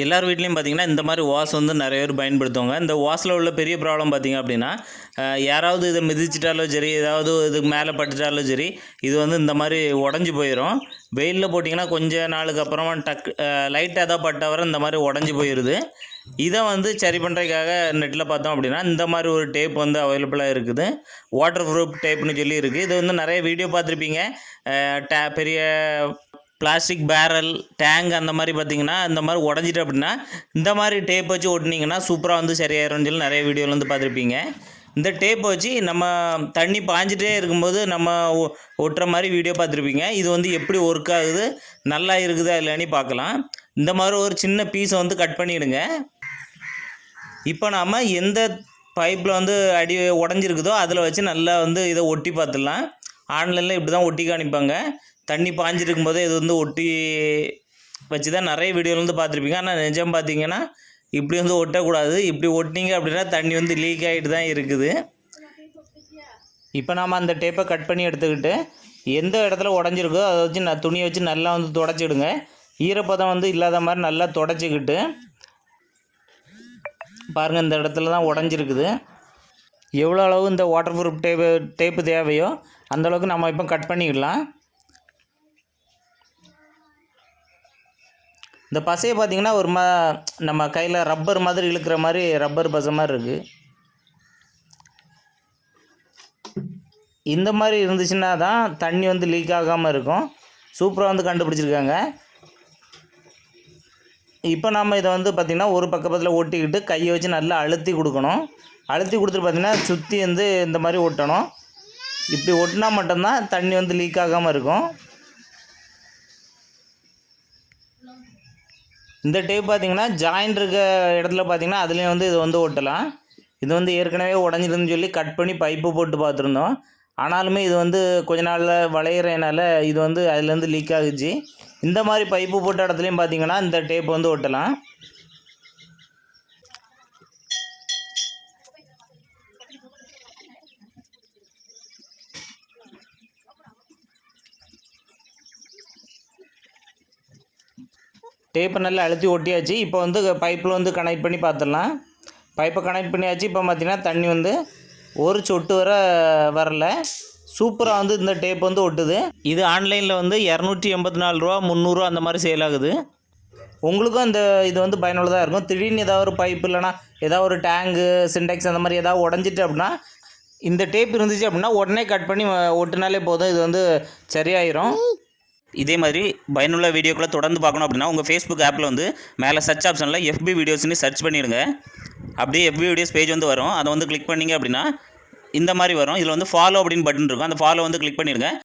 எல்லார் வீட்லேயும் பார்த்திங்கன்னா இந்த மாதிரி வாஸ் வந்து நிறைய பேர் பயன்படுத்துவாங்க. இந்த வாஸில் உள்ள பெரிய ப்ராப்ளம் பார்த்திங்க அப்படின்னா, யாராவது இதை மிதிச்சிட்டாலும் சரி, ஏதாவது இதுக்கு மேலே பட்டுட்டாலும் சரி, இது வந்து இந்த மாதிரி உடஞ்சி போயிடும். வெயிலில் போட்டிங்கன்னா கொஞ்ச நாளுக்கு அப்புறமா லைட்டாக ஏதாவது பட்டவரை இந்த மாதிரி உடஞ்சி போயிடுது. இதை வந்து சரி பண்ணுறதுக்காக நெட்டில் பார்த்தோம் அப்படின்னா இந்த மாதிரி ஒரு டேப் வந்து அவைலபிளாக இருக்குது. வாட்டர் ப்ரூஃப் டேப்னு சொல்லி இருக்குது. இது வந்து நிறைய வீடியோ பார்த்துருப்பீங்க. பெரிய பிளாஸ்டிக் பேரல், டேங்க் அந்த மாதிரி பார்த்திங்கன்னா இந்த மாதிரி உடஞ்சிட்டு அப்படின்னா இந்த மாதிரி டேப் வச்சு ஒட்டினீங்கன்னா சூப்பராக வந்து சரியாயிரும்னு சொல்லி நிறைய வீடியோவில் வந்து பார்த்துருப்பீங்க. இந்த டேப் வச்சு நம்ம தண்ணி பாஞ்சிட்டே இருக்கும்போது நம்ம ஒட்டுற மாதிரி வீடியோ பார்த்துருப்பீங்க. இது வந்து எப்படி ஒர்க் ஆகுது, நல்லா இருக்குதா இல்லைன்னு பார்க்கலாம். இந்த மாதிரி ஒரு சின்ன பீஸை வந்து கட் பண்ணிவிடுங்க. இப்போ நாம் எந்த பைப்பில் வந்து அடி உடஞ்சிருக்குதோ அதில் வச்சு நல்லா வந்து இதை ஒட்டி பார்த்துடலாம். ஆன்லைனில் இப்படி தான் ஒட்டி காணிப்பாங்க. தண்ணி பாஞ்சிருக்கும் போது இது வந்து ஒட்டி வச்சு தான் நிறைய வீடியோவில் வந்து பார்த்துருப்பீங்க. ஆனால் நிஜம் பார்த்தீங்கன்னா இப்படி வந்து ஒட்டக்கூடாது. இப்படி ஒட்டினீங்க அப்படின்னா தண்ணி வந்து லீக் ஆகிட்டு தான் இருக்குது. இப்போ நாம் அந்த டேப்பை கட் பண்ணி எடுத்துக்கிட்டு எந்த இடத்துல உடஞ்சிருக்கோ அதை வச்சு துணியை வச்சு நல்லா வந்து துடைச்சிடுங்க. ஈரப்பதம் வந்து இல்லாத மாதிரி நல்லா துடைச்சிக்கிட்டு பாருங்கள், இந்த இடத்துல தான் உடஞ்சிருக்குது. எவ்வளோ அளவு இந்த வாட்டர் ப்ரூஃப் டேப்பு தேவையோ அந்தளவுக்கு நம்ம இப்போ கட் பண்ணிக்கலாம். இந்த பசையை பார்த்திங்கன்னா ஒரு நம்ம கையில் ரப்பர் மாதிரி இழுக்கிற மாதிரி ரப்பர் பசை மாதிரி இருக்குது. இந்த மாதிரி இருந்துச்சுன்னா தான் தண்ணி வந்து லீக் ஆகாமல் இருக்கும். சூப்பராக வந்து கண்டுபிடிச்சிருக்காங்க. இப்போ நம்ம இதை வந்து பார்த்திங்கன்னா ஒரு பக்கத்தில் ஒட்டிக்கிட்டு கையை வச்சு நல்லா அழுத்தி கொடுக்கணும். அழுத்தி கொடுத்துட்டு பார்த்திங்கன்னா சுற்றி வந்து இந்த மாதிரி ஒட்டணும். இப்படி ஒட்டினா மட்டும்தான் தண்ணி வந்து லீக் ஆகாமல் இருக்கும். இந்த டேப் பார்த்திங்கன்னா ஜாயிண்ட் இருக்க இடத்துல பார்த்திங்கன்னா அதுலேயும் வந்து இது வந்து ஒட்டலாம். இது வந்து ஏற்கனவே உடஞ்சிருந்துன்னு சொல்லி கட் பண்ணி பைப்பு போட்டு பார்த்துருந்தோம். ஆனாலுமே இது வந்து கொஞ்ச நாளில் வளையிறதுனால இது வந்து அதுலேருந்து லீக் ஆகுச்சு. இந்த மாதிரி பைப்பு போட்ட இடத்துலையும் பார்த்திங்கன்னா இந்த டேப் வந்து ஒட்டலாம். டேப்பை நல்லா அழுத்தி ஒட்டியாச்சு. இப்போ வந்து பைப்பில் வந்து கனெக்ட் பண்ணி பார்த்துடலாம். பைப்பை கனெக்ட் பண்ணியாச்சு. இப்போ பார்த்திங்கன்னா தண்ணி வந்து ஒரு சொட்டு வரல. சூப்பராக வந்து இந்த டேப் வந்து ஒட்டுது. இது ஆன்லைனில் வந்து 284 ரூபா 300 அந்த மாதிரி சேல் ஆகுது. உங்களுக்கும் இந்த இது வந்து பயனுள்ளதாக இருக்கும். திடீர்னு ஏதாவது ஒரு பைப் இல்லைனா ஏதாவது ஒரு டேங்கு, சின்டெக்ஸ் அந்த மாதிரி ஏதாவது உடஞ்சிட்டு அப்படின்னா இந்த டேப் இருந்துச்சு அப்படின்னா உடனே கட் பண்ணி ஒட்டினாலே போதும். இது வந்து சரியாயிரும். இதே மாதிரி பயனுள்ள வீடியோக்களை தொடர்ந்து பார்க்கணும் அப்படின்னா உங்கள் ஃபேஸ்புக் ஆப்பில் வந்து மேலே சர்ச் ஆப்ஷனில் FB வீடியோஸ்ன்னு சர்ச் பண்ணிடுங்க. அப்படியே FB வீடியோஸ் பேஜ் வந்து வரும். அதை வந்து கிளிக் பண்ணிங்க அப்படின்னா இந்த மாதிரி வரும். இதில் வந்து ஃபாலோ அப்படின்னு பட்டன் இருக்கும். அந்த ஃபாலோ வந்து கிளிக் பண்ணிடுங்க.